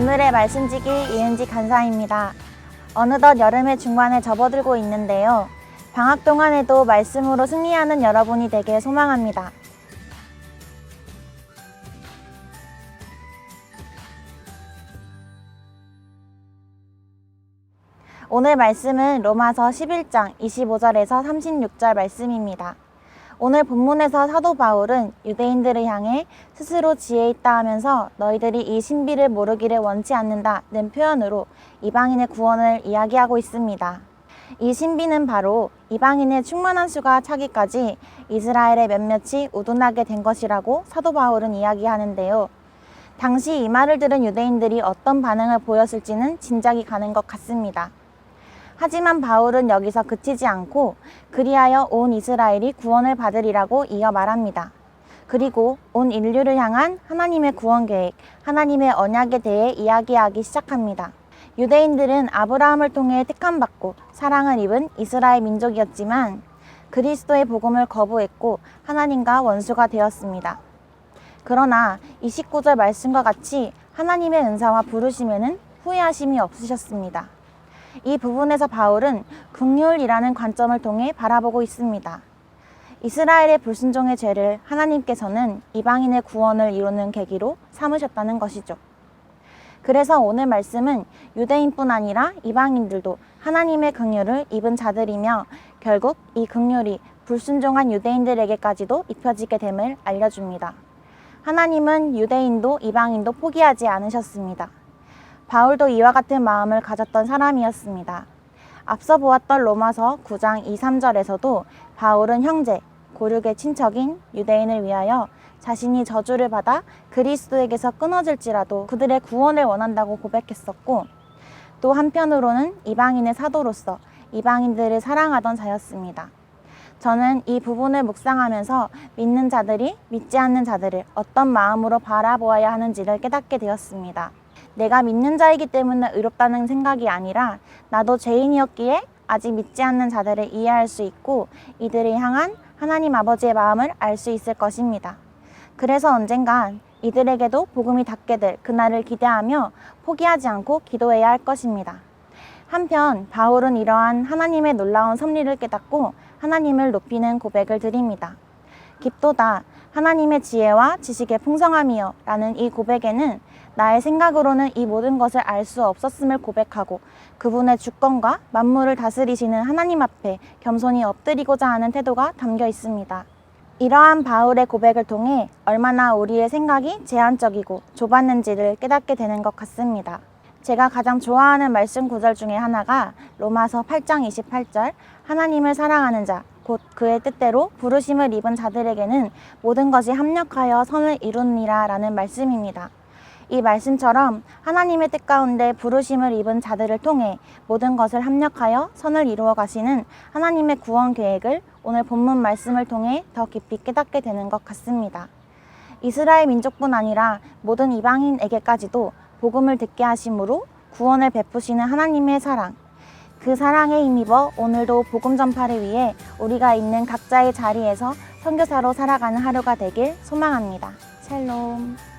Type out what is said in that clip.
오늘의 말씀지기 이은지 간사입니다. 어느덧 여름의 중반에 접어들고 있는데요. 방학 동안에도 말씀으로 승리하는 여러분이 되길 소망합니다. 오늘 말씀은 로마서 11장 25절에서 36절 말씀입니다. 오늘 본문에서 사도 바울은 유대인들을 향해 스스로 지혜 있다 하면서 너희들이 이 신비를 모르기를 원치 않는다는 표현으로 이방인의 구원을 이야기하고 있습니다. 이 신비는 바로 이방인의 충만한 수가 차기까지 이스라엘의 몇몇이 우둔하게 된 것이라고 사도 바울은 이야기하는데요. 당시 이 말을 들은 유대인들이 어떤 반응을 보였을지는 짐작이 가는 것 같습니다. 하지만 바울은 여기서 그치지 않고 그리하여 온 이스라엘이 구원을 받으리라고 이어 말합니다. 그리고 온 인류를 향한 하나님의 구원 계획, 하나님의 언약에 대해 이야기하기 시작합니다. 유대인들은 아브라함을 통해 택함받고 사랑을 입은 이스라엘 민족이었지만 그리스도의 복음을 거부했고 하나님과 원수가 되었습니다. 그러나 29절 말씀과 같이 하나님의 은사와 부르심에는 후회하심이 없으셨습니다. 이 부분에서 바울은 긍휼이라는 관점을 통해 바라보고 있습니다. 이스라엘의 불순종의 죄를 하나님께서는 이방인의 구원을 이루는 계기로 삼으셨다는 것이죠. 그래서 오늘 말씀은 유대인뿐 아니라 이방인들도 하나님의 긍휼을 입은 자들이며 결국 이 긍휼이 불순종한 유대인들에게까지도 입혀지게 됨을 알려줍니다. 하나님은 유대인도 이방인도 포기하지 않으셨습니다. 바울도 이와 같은 마음을 가졌던 사람이었습니다. 앞서 보았던 로마서 9장 2, 3절에서도 바울은 형제, 고륙의 친척인 유대인을 위하여 자신이 저주를 받아 그리스도에게서 끊어질지라도 그들의 구원을 원한다고 고백했었고, 또 한편으로는 이방인의 사도로서 이방인들을 사랑하던 자였습니다. 저는 이 부분을 묵상하면서 믿는 자들이 믿지 않는 자들을 어떤 마음으로 바라보아야 하는지를 깨닫게 되었습니다. 내가 믿는 자이기 때문에 의롭다는 생각이 아니라 나도 죄인이었기에 아직 믿지 않는 자들을 이해할 수 있고 이들을 향한 하나님 아버지의 마음을 알 수 있을 것입니다. 그래서 언젠간 이들에게도 복음이 닿게 될 그날을 기대하며 포기하지 않고 기도해야 할 것입니다. 한편 바울은 이러한 하나님의 놀라운 섭리를 깨닫고 하나님을 높이는 고백을 드립니다. 깊도다 하나님의 지혜와 지식의 풍성함이여 라는 이 고백에는 나의 생각으로는 이 모든 것을 알 수 없었음을 고백하고 그분의 주권과 만물을 다스리시는 하나님 앞에 겸손히 엎드리고자 하는 태도가 담겨 있습니다. 이러한 바울의 고백을 통해 얼마나 우리의 생각이 제한적이고 좁았는지를 깨닫게 되는 것 같습니다. 제가 가장 좋아하는 말씀 구절 중에 하나가 로마서 8장 28절 하나님을 사랑하는 자 곧 그의 뜻대로 부르심을 입은 자들에게는 모든 것이 합력하여 선을 이루니라 라는 말씀입니다. 이 말씀처럼 하나님의 뜻 가운데 부르심을 입은 자들을 통해 모든 것을 합력하여 선을 이루어 가시는 하나님의 구원 계획을 오늘 본문 말씀을 통해 더 깊이 깨닫게 되는 것 같습니다. 이스라엘 민족뿐 아니라 모든 이방인에게까지도 복음을 듣게 하심으로 구원을 베푸시는 하나님의 사랑, 그 사랑에 힘입어 오늘도 복음 전파를 위해 우리가 있는 각자의 자리에서 선교사로 살아가는 하루가 되길 소망합니다. 샬롬.